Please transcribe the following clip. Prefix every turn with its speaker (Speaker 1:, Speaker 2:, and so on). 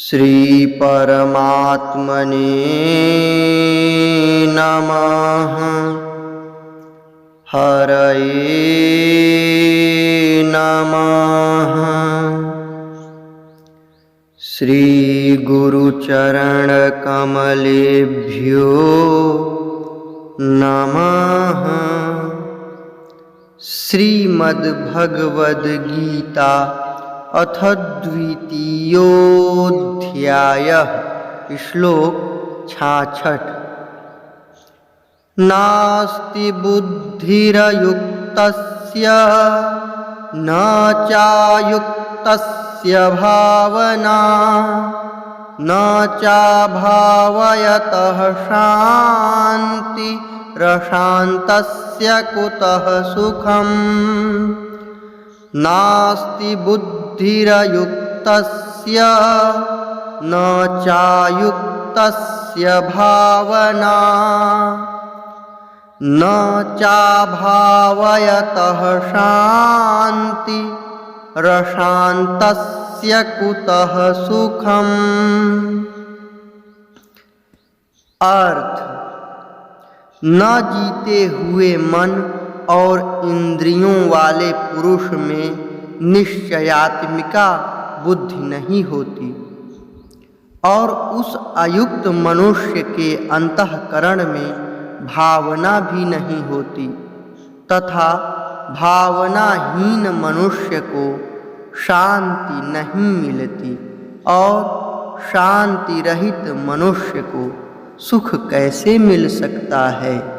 Speaker 1: श्री परमात्मने नमः। हरये नमः। श्री गुरुचरण कमलेभ्यो नमः। श्रीमद्भगवद गीता अथ द्वितीयोऽध्यायः। श्लोक 66। नास्ति बुद्धिरयुक्तस्य न चायुक्तस्य भावना न चाभावयतः शान्तिरशान्तस्य कुतः सुखम्। नास्ति बुद्धिरयुक्तस्य न चायुक्तस्य भावना न चाभावयतः शान्तिरशान्तस्य कुतः सुखम्। अर्थ: न जीते हुए मन और इंद्रियों वाले पुरुष में निश्चयात्मिका बुद्धि नहीं होती और उस अयुक्त मनुष्य के अंतःकरण में भावना भी नहीं होती तथा भावनाहीन मनुष्य को शांति नहीं मिलती और शांति रहित मनुष्य को सुख कैसे मिल सकता है।